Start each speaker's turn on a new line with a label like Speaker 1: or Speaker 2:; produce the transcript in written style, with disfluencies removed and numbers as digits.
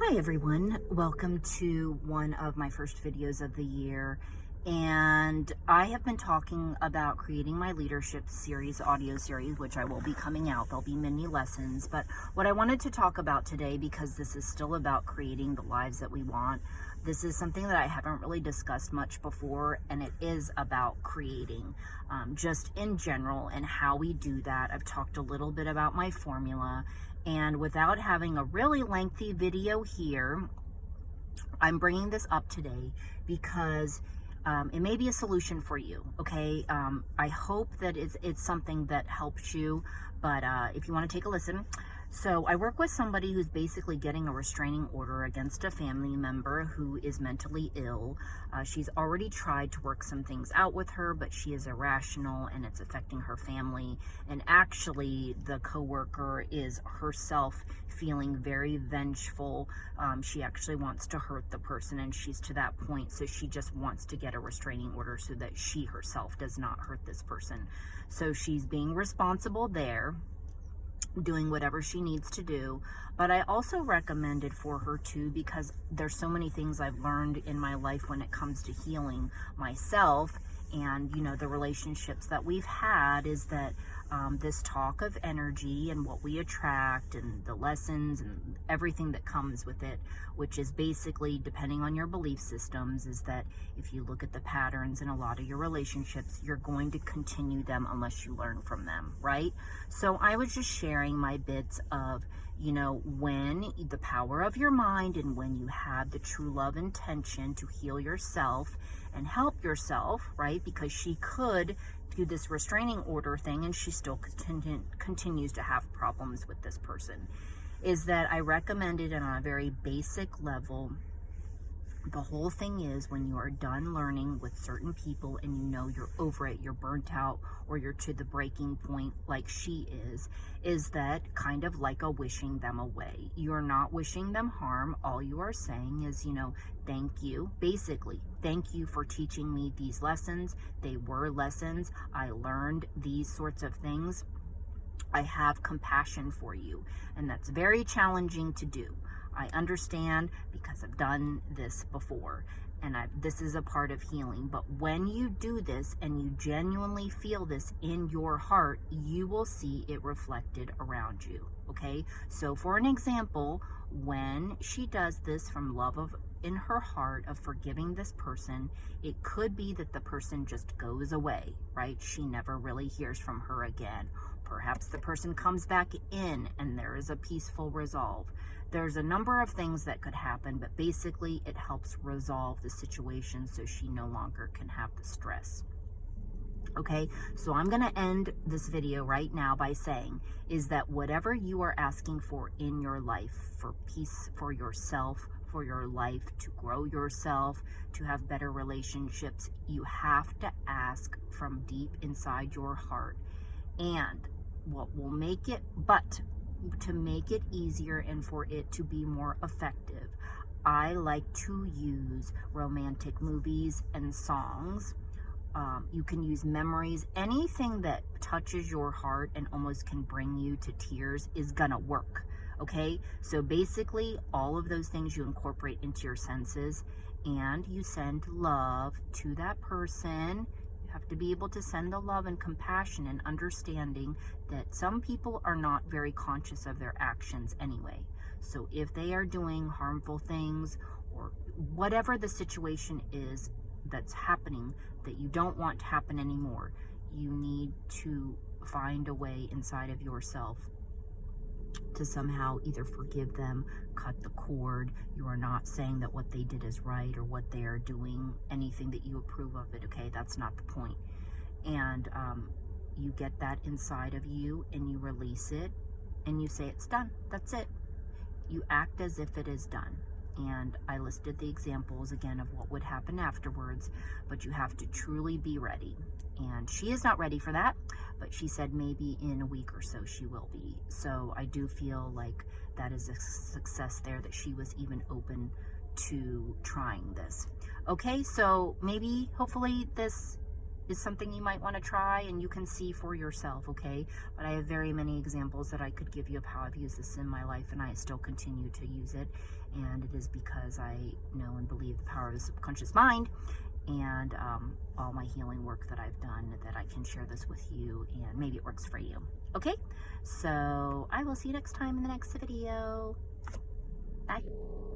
Speaker 1: Hi everyone, welcome to one of my first videos of the year, and I have been talking about creating my leadership series, audio series, which I will be coming out. There'll be many lessons, but what I wanted to talk about today, because this is still about creating the lives that we want, this is something that I haven't really discussed much before, and it is about creating, just in general and how we do that. I've talked a little bit about my formula, and without having a really lengthy video here, I'm bringing this up today because it may be a solution for you, okay? I hope that it's something that helps you, but if you want to take a listen. So I work with somebody who's basically getting a restraining order against a family member who is mentally ill. She's already tried to work some things out with her, but she is irrational and it's affecting her family. And actually, the coworker is herself feeling very vengeful. She actually wants to hurt the person, and she's to that point. So she just wants to get a restraining order so that she herself does not hurt this person. So she's being responsible there, doing whatever she needs to do. But I also recommend it for her too, because there's so many things I've learned in my life when it comes to healing myself and, you know, the relationships that we've had, is that this talk of energy and what we attract and the lessons and everything that comes with it, which is basically, depending on your belief systems, is that if you look at the patterns in a lot of your relationships, you're going to continue them unless you learn from them, right? So I was just sharing my bits of, you know, when the power of your mind and when you have the true love intention to heal yourself and help yourself, right? Because she could do this restraining order thing and she still continues to have problems with this person, is that I recommend it on a very basic level. The whole thing is, when you are done learning with certain people and you know you're over it, you're burnt out, or you're to the breaking point like she is that kind of like a wishing them away. You're not wishing them harm. All you are saying is, you know, thank you. Basically, thank you for teaching me these lessons. They were lessons. I learned these sorts of things. I have compassion for you. And that's very challenging to do. I understand, because I've done this before, and this is a part of healing. But when you do this and you genuinely feel this in your heart, you will see it reflected around you, okay? So for an example, when she does this from love of in her heart of forgiving this person, it could be that the person just goes away, right? She never really hears from her again. Perhaps the person comes back in and there is a peaceful resolve. There's a number of things that could happen, but basically it helps resolve the situation so she no longer can have the stress. Okay, so I'm going to end this video right now by saying is that whatever you are asking for in your life, for peace for yourself, for your life, to grow yourself, to have better relationships, you have to ask from deep inside your heart. And what will make it, but to make it easier and for it to be more effective, I like to use romantic movies and songs. You can use memories. Anything that touches your heart and almost can bring you to tears is gonna work, okay? So basically, all of those things you incorporate into your senses, and you send love to that person. Have to be able to send the love and compassion and understanding that some people are not very conscious of their actions anyway. So if they are doing harmful things or whatever the situation is that's happening that you don't want to happen anymore, you need to find a way inside of yourself to somehow either forgive them, cut the cord. You are not saying that what they did is right or what they are doing, anything that you approve of it, okay? That's not the point. And you get that inside of you and you release it and you say it's done. That's it. You act as if it is done. And I listed the examples again of what would happen afterwards, but you have to truly be ready. And she is not ready for that, but she said maybe in a week or so she will be. So I do feel like that is a success there, that she was even open to trying this. Okay, so maybe, hopefully this is something you might want to try and you can see for yourself, okay? But I have very many examples that I could give you of how I've used this in my life, and I still continue to use it. And it is because I know and believe the power of the subconscious mind and all my healing work that I've done, that I can share this with you, and maybe it works for you. Okay, so I will see you next time in the next video. Bye.